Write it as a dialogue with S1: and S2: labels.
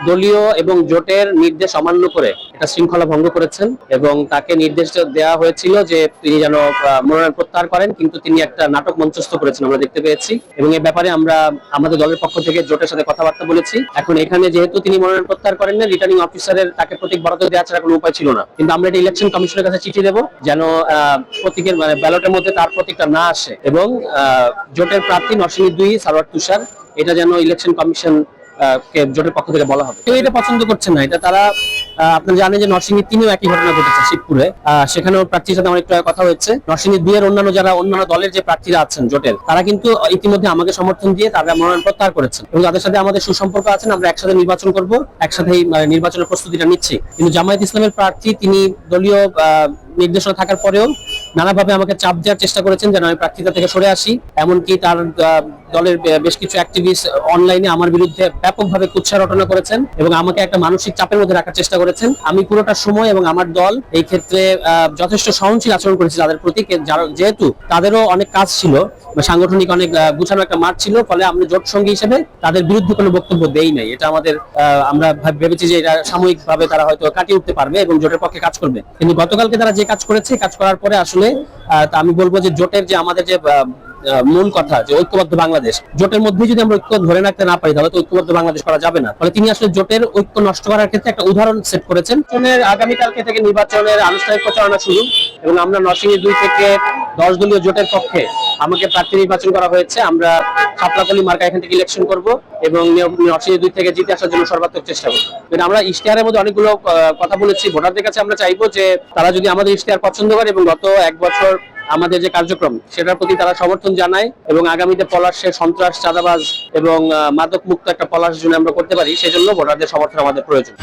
S1: দলীয় এবং জোটের নির্দেশ অমান্য করে একটা শৃঙ্খলা ভঙ্গ করেছেন এবং তাকে নির্দেশ দেওয়া হয়েছিল যে তিনি যেন মনোনয়ন প্রত্যাহার করেন, কিন্তু তিনি একটা নাটক মঞ্চস্থ করেছেন আমরা দেখতে পেয়েছি। এবং এই ব্যাপারে আমরা আমাদের দলের পক্ষ থেকে জোটের সাথে কথাবার্তা বলেছি। এখন এখানে যেহেতু তিনি মনোনয়ন প্রত্যাহার করেন না, রিটার্নিং অফিসারের তাকে প্রতীক বরাদ্দ দেওয়া ছাড়া কোনো উপায় ছিল না। কিন্তু আমরা এটা ইলেকশন কমিশনের কাছে চিঠি দেবো যেন প্রতীকের ব্যালটের মধ্যে তার প্রতীকটা না আসে এবং জোটের প্রার্থী নরসিংদী 2 সারোয়ার তুষার, এটা যেন ইলেকশন কমিশন জোটের পক্ষ থেকে বলা হবে। কেউ এটা পছন্দ করছেন না। এটা তারা আপনারা জানেন যে নরসিংদী 3-এও একই ঘটনা ঘটেছে শিবপুরে, সেখানেও প্রার্থীর সাথে আমার একটু কথা হয়েছে। নরসিংদী 2 এর অন্যান্য দলের যে প্রার্থীরা আছেন জোটের, তারা কিন্তু ইতিমধ্যে আমাকে সমর্থন দিয়ে তারা মনোনয়ন প্রত্যাহার করেছেন এবং তাদের সাথে আমাদের সুসম্পর্ক আছেন। আমরা একসাথে নির্বাচন করব, একসাথেই নির্বাচনের প্রস্তুতিটা নিচ্ছি। কিন্তু জামায়াত ইসলামের প্রার্থী তিনি দলীয় নির্দেশনা থাকার পরেও নানাভাবে আমাকে চাপ দেওয়ার চেষ্টা করেছেন যেন আমি প্রার্থিতা থেকে সরে আসি। এমনকি তার দলের বেশ কিছু অ্যাক্টিভিস্ট অনলাইনে আমার বিরুদ্ধে ব্যাপকভাবে কুৎসা রটনা করেছেন এবং আমাকে একটা মানসিক চাপের মধ্যে রাখার চেষ্টা করেছেন। আমি পুরোটা সময় এবং আমার দল এই ক্ষেত্রে যথেষ্ট সহনশীল আচরণ করেছি তাদের প্রতি, যেহেতু তাদেরও অনেক কাজ ছিল, সাংগঠনিক অনেক গুছানো একটা মাঠ ছিল, ফলে আমরা জোট সঙ্গী হিসেবে তাদের বিরুদ্ধে কোনো বক্তব্য দেই নাই। এটা আমাদের আমরা ভেবেছি যে এটা সাময়িকভাবে তারা হয়তো কাটিয়ে উঠতে পারবে এবং জোটের পক্ষে কাজ করবে। কিন্তু গতকালকে তারা যে কাজ করেছে, কাজ করার পরে আসলে আমি বলবো যে জোটের যে আমাদের যে মূল কথা যে ঐক্যবদ্ধ বাংলাদেশ, জোটের মধ্যে যদি আমরা ঐক্য ধরে রাখতে না পারি তাহলে তো ঐক্যবদ্ধ বাংলাদেশ করা যাবে না। ফলে তিনি আসলে জোটের ঐক্য নষ্ট করার ক্ষেত্রে একটা উদাহরণ সেট করেছেন। আগামীকালকে থেকে নির্বাচনের আনুষ্ঠানিক প্রচারণা শুরু এবং আমরা নরসিংদী 2 থেকে 10 দলীয় জোটের পক্ষে আমাকে প্রার্থী নির্বাচন করা হয়েছে। আমরা শাপলাকলি মার্কা এখান থেকে ইলেকশন করব এবং নরসিংদী 2 থেকে জিতে আসার জন্য সর্বাত্মক চেষ্টা করব। কিন্তু আমরা ইশতেহারের মধ্যে অনেকগুলো কথা বলেছি। ভোটারদের কাছে আমরা চাইবো যে তারা যদি আমাদের ইশতেহার পছন্দ করে এবং গত 1 বছর আমাদের যে কার্যক্রম সেটার প্রতি তারা সমর্থন জানায় এবং আগামীতে পলাশে সন্ত্রাস, চাঁদাবাজ এবং মাদক মুক্ত একটা পলাশ জন্য আমরা করতে পারি, সেজন্য ভোটারদের সমর্থন আমাদের প্রয়োজন।